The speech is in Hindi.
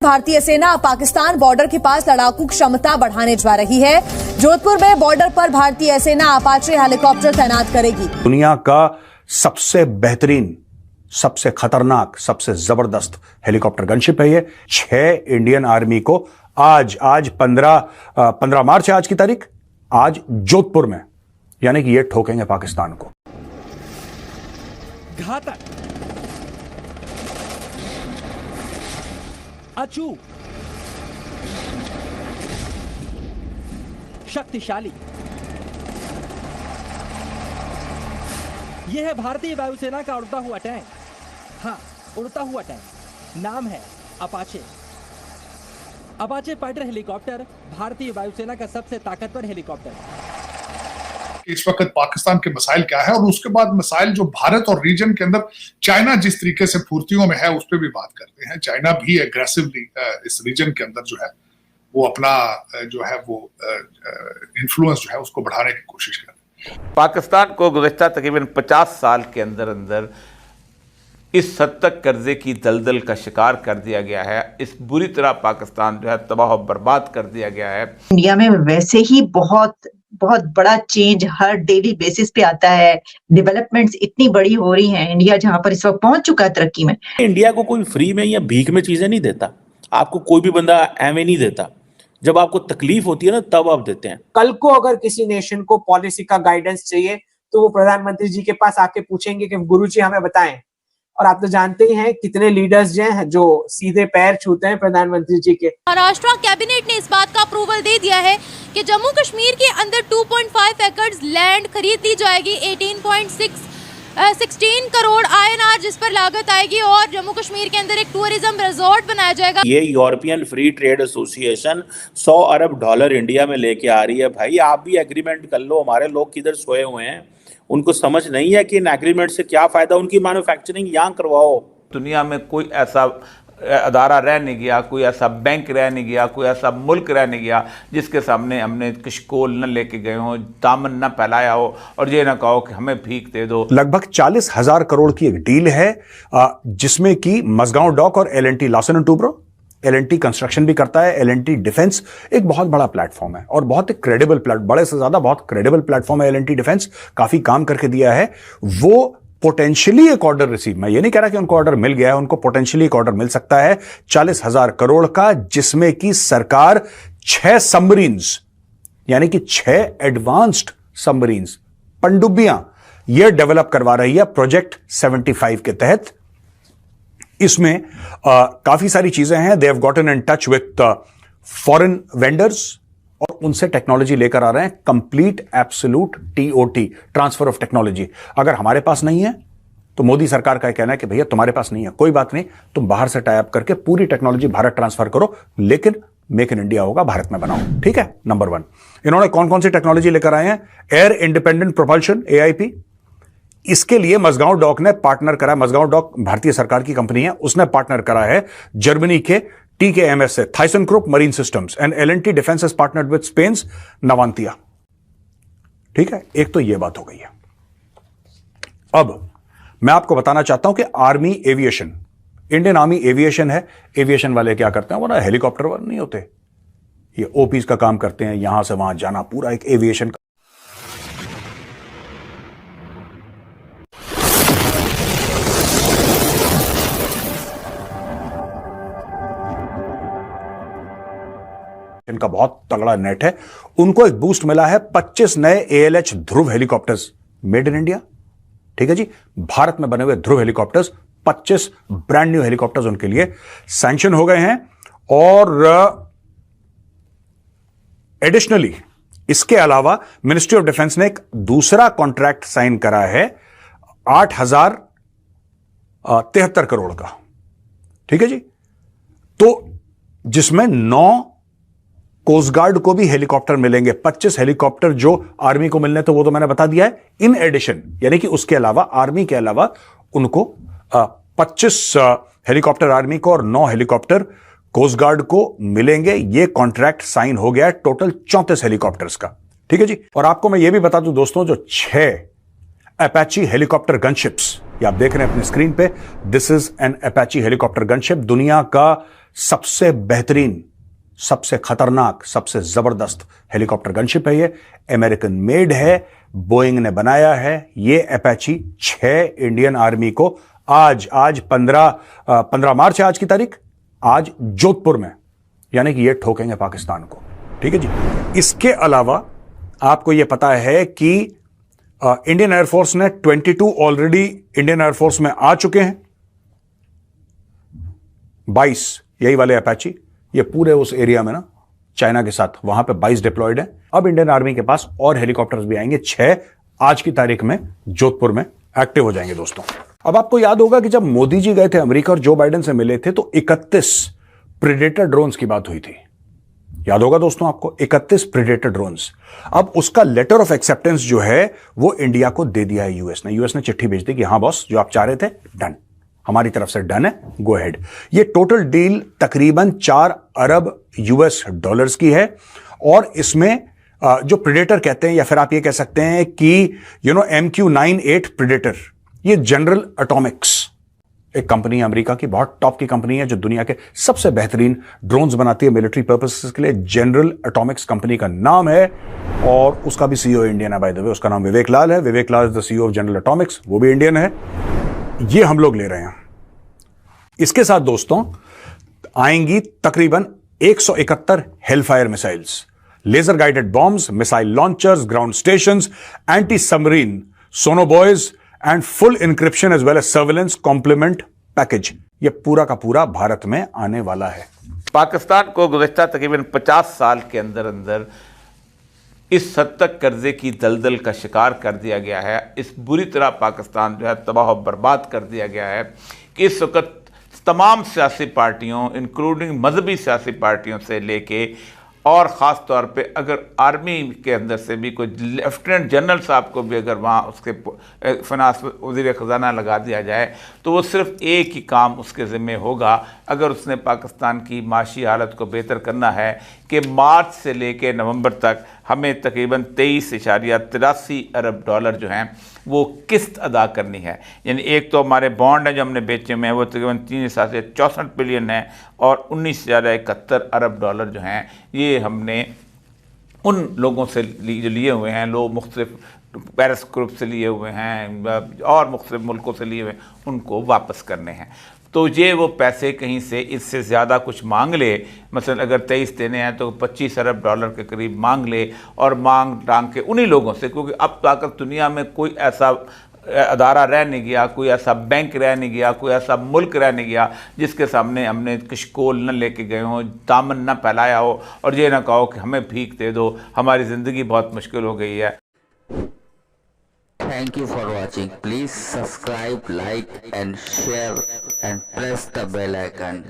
भारतीय सेना पाकिस्तान बॉर्डर के पास लड़ाकू क्षमता बढ़ाने जा रही है। जोधपुर में बॉर्डर पर भारतीय सेना अपाचे हेलीकॉप्टर तैनात करेगी। दुनिया का सबसे बेहतरीन, सबसे खतरनाक, सबसे जबरदस्त हेलीकॉप्टर गनशिप है ये। 6 इंडियन आर्मी को आज 15 मार्च है आज की तारीख, आज जोधपुर में, यानी कि ये ठोकेंगे पाकिस्तान को। घातक, अचूक, शक्तिशाली, यह है भारतीय वायुसेना का उड़ता हुआ टैंक। हाँ, उड़ता हुआ टैंक। नाम है अपाचे। अपाचे फाइटर हेलीकॉप्टर भारतीय वायुसेना का सबसे ताकतवर हेलीकॉप्टर है। इस वक्त पाकिस्तान के मसाइल क्या है और उसके बाद मसाइल जो भारत और रीजन के अंदर चाइना जिस तरीके से फुर्तियों में है उस पर भी बात करते हैं। चाइना भी एग्रेसिवली इस रीजन के अंदर जो है वो अपना जो है वो इन्फ्लुएंस जो है उसको बढ़ाने की कोशिश कर रहे हैं। पाकिस्तान को गुज़श्ता तकरीबन 50 साल के अंदर अंदर इस हद तक कर्जे की दलदल का शिकार कर दिया गया है। इस बुरी तरह पाकिस्तान जो है तबाह और बर्बाद कर दिया गया है। इंडिया में वैसे ही बहुत बड़ा चेंज हर डेली बेसिस पे आता है। डेवलपमेंट्स इतनी बड़ी हो रही हैं, इंडिया जहां पर इस वक्त पहुंच चुका है तरक्की में। इंडिया को कोई फ्री में या भीख में चीजें नहीं देता। आपको कोई भी बंदा एवं नहीं देता। जब आपको तकलीफ होती है ना तब आप देते हैं। कल को अगर किसी नेशन को पॉलिसी का गाइडेंस चाहिए तो वो प्रधानमंत्री जी के पास आके पूछेंगे कि गुरुजी हमें बताएं। और आप तो जानते ही हैं कितने लीडर्स हैं जो सीधे पैर छूते हैं प्रधानमंत्री जी के। महाराष्ट्र कैबिनेट ने इस बात का अप्रूवल दे दिया है कि जम्मू कश्मीर के अंदर 2.5 एकड़ लैंड खरीद ली जाएगी। 16 करोड़ INR जिस पर लागत आएगी और जम्मू कश्मीर के अंदर एक टूरिज्म रिजॉर्ट बनाया जाएगा। ये यूरोपियन फ्री ट्रेड एसोसिएशन $100 अरब इंडिया में लेके आ रही है। भाई आप भी एग्रीमेंट कर लो। हमारे लोग किधर सोए हुए हैं, उनको समझ नहीं है कि इन एग्रीमेंट से क्या फायदा। उनकी मैन्युफैक्चरिंग यहाँ करवाओ। दुनिया में कोई ऐसा अदारा रह नहीं गया, कोई ऐसा बैंक रह नहीं गया, कोई ऐसा मुल्क रह नहीं गया जिसके सामने हमने किशकोल न लेके गए हो, दामन न फैलाया हो और ये ना कहो कि हमें भीख दे दो। लगभग 40,000 करोड़ की एक डील है जिसमें कि मसगांव डॉक और L&T Lawson and Toubro, L&T construction भी करता है। L&T डिफेंस एक बहुत बड़ा प्लेटफॉर्म है और बहुत एक क्रेडिबल बड़े से ज्यादा बहुत क्रेडिबल प्लेटफॉर्म है। L&T डिफेंस काफी काम करके दिया है। वो पोटेंशियली एक ऑर्डर रिसीव, मैं ये नहीं कह रहा कि उनको ऑर्डर मिल गया है, उनको पोटेंशियली एक ऑर्डर मिल सकता है 40,000 करोड़ का, जिसमें कि सरकार 6 सबमरीन्स यानी कि 6 एडवांस्ड सबमरीन्स पनडुब्बियां ये डेवलप करवा रही है प्रोजेक्ट 75 के तहत। इसमें काफी सारी चीजें हैं। They have gotten in touch with foreign vendors और उनसे टेक्नोलॉजी लेकर आ रहे हैं। Complete absolute TOT, transfer of technology. अगर हमारे पास नहीं है तो मोदी सरकार का कहना है कि भैया तुम्हारे पास नहीं है, कोई बात नहीं, तुम बाहर से टाई अप करके पूरी टेक्नोलॉजी भारत ट्रांसफर करो, लेकिन मेक इन इंडिया होगा, भारत में बनाओ। ठीक है, नंबर 1। इन्होंने कौन कौन सी टेक्नोलॉजी लेकर आए हैं? Air independent propulsion, AIP। इसके लिए मसगांव डॉक ने पार्टनर करा। मसगांव डॉक भारतीय सरकार की कंपनी है, उसने पार्टनर करा है जर्मनी के TKMS से, Thyssenkrupp marine systems, and L&T defence has partnered with Spain's Navantia. ठीक है, एक तो यह बात हो गई है। अब मैं आपको बताना चाहता हूं कि army aviation, Indian army aviation है। एविएशन वाले क्या करते हैं? वो ना हेलीकॉप्टर वाले नहीं होते, ये OPs का काम करते हैं, यहां से वहां जाना, पूरा एक एविएशन का। इनका बहुत तगड़ा नेट है। उनको एक बूस्ट मिला है, 25 नए ALH Dhruv helicopters made in India. ठीक है जी, भारत में बने हुए ध्रुव हेलीकॉप्टर्स, 25 ब्रांड न्यू हेलीकॉप्टर्स उनके लिए सैंक्शन हो गए हैं। और एडिशनली इसके अलावा मिनिस्ट्री ऑफ डिफेंस ने एक दूसरा कॉन्ट्रैक्ट साइन करा है 8,073 करोड़ का। ठीक है जी, तो जिसमें 9 कोस्ट गार्ड को भी हेलीकॉप्टर मिलेंगे। 25 हेलीकॉप्टर जो आर्मी को मिलने, तो वो तो मैंने बता दिया है। इन एडिशन, यानी कि उसके अलावा, आर्मी के अलावा उनको 25 हेलीकॉप्टर आर्मी को और 9 हेलीकॉप्टर कोस्ट गार्ड को मिलेंगे। ये कॉन्ट्रैक्ट साइन हो गया है टोटल 34 हेलीकॉप्टर्स का। ठीक है जी, और आपको मैं ये भी बता दूं दोस्तों, जो 6 अपाची हेलीकॉप्टर गनशिप्स ये आप देख रहे हैं अपनी स्क्रीन पे, this is an Apache helicopter gunship. दुनिया का सबसे बेहतरीन, सबसे खतरनाक, सबसे जबरदस्त हेलीकॉप्टर गनशिप है। ये अमेरिकन मेड है, बोइंग ने बनाया है। ये अपाची 6 इंडियन आर्मी को आज 15 मार्च है आज की तारीख, आज जोधपुर में, यानी कि ये ठोकेंगे पाकिस्तान को। ठीक है जी। इसके अलावा आपको यह पता है कि इंडियन एयरफोर्स ने 22 ऑलरेडी इंडियन एयरफोर्स में आ चुके हैं, 22 यही वाले अपाची, ये पूरे उस एरिया में ना चाइना के साथ, वहां पे 22 डिप्लॉयड है। अब इंडियन आर्मी के पास और हेलीकॉप्टर्स भी आएंगे, 6 आज की तारीख में जोधपुर में एक्टिव हो जाएंगे दोस्तों। अब आपको याद होगा कि जब मोदी जी गए थे अमेरिका और जो बाइडेन से मिले थे तो 31 प्रेडेटर ड्रोन्स की बात हुई थी। याद होगा दोस्तों आपको, 31 प्रेडेटर ड्रोन्स। अब उसका लेटर ऑफ एक्सेप्टेंस जो है वो इंडिया को दे दिया है यूएस ने। यूएस ने चिट्ठी भेज दी कि हां बॉस, जो आप चाह रहे थे डन, हमारी तरफ से डन है, गो अहेड। ये टोटल डील तकरीबन 4 अरब यूएस डॉलर्स की है। और इसमें जो प्रेडेटर कहते हैं, या फिर आप ये कह सकते हैं कि MQ-98 प्रेडेटर, ये जनरल एटॉमिक्स एक कंपनी है अमेरिका की, बहुत टॉप की कंपनी है, जो दुनिया के सबसे बेहतरीन ड्रोन्स बनाती है मिलिट्री पर्पसेस के लिए। जनरल एटॉमिक्स कंपनी का नाम है और उसका भी सीईओ इंडियन है बाय द वे, उसका नाम विवेक लाल है। Vivek Lal is the CEO of General Atomics, वो भी इंडियन है। ये हम लोग ले रहे हैं। इसके साथ दोस्तों आएंगी तकरीबन 171 Hellfire missiles, laser guided bombs, missile launchers, ground stations, anti submarine sonobuoys and full encryption as well as surveillance complement package. यह पूरा का पूरा भारत में आने वाला है। पाकिस्तान को गुज़श्ता तकरीबन 50 साल के अंदर अंदर इस हद तक कर्जे की दलदल का शिकार कर दिया गया है, इस बुरी तरह पाकिस्तान जो है तबाह और बर्बाद कर दिया गया है कि इस वक्त तमाम सियासी पार्टियों इंक्लूडिंग मजहबी सियासी पार्टियों से लेके और ख़ास तौर पे अगर आर्मी के अंदर से भी कोई लेफ्टिनेंट जनरल साहब को भी अगर वहाँ उसके फिनांस वज़ीर ख़जाना लगा दिया जाए तो वो सिर्फ एक ही काम उसके ज़िम्मे होगा, अगर उसने पाकिस्तान की माशी हालत को बेहतर करना है कि मार्च से लेके नवंबर तक हमें तकरीबन 23.83 अरब डॉलर जो हैं वो किस्त अदा करनी है। यानी एक तो हमारे बॉन्ड हैं जो हमने बेचे हुए हैं वो तकरीबन 3.64 बिलियन है और 19.71 अरब डॉलर जो हैं ये हमने उन लोगों से जो लिए हुए हैं, लोग मुख्तलिफ पेरिस ग्रुप से लिए हुए हैं और मुख्तलिफ मुल्कों से लिए हुए हैं, उनको वापस करने हैं। तो ये वो पैसे कहीं से इससे ज़्यादा कुछ मांग ले, मसलन अगर 23 देने हैं तो 25 अरब डॉलर के करीब मांग ले और मांग टांग के उन्हीं लोगों से, क्योंकि अब तक दुनिया में कोई ऐसा अदारा रह नहीं गया, कोई ऐसा बैंक रह नहीं गया, कोई ऐसा मुल्क रह नहीं गया जिसके सामने हमने कशकोल न लेके गए हों, दामन न फैलाया हो और ये ना कहो कि हमें भीख दे दो, हमारी ज़िंदगी बहुत मुश्किल हो गई है। Thank you for watching. Please subscribe, like and share and press the bell icon.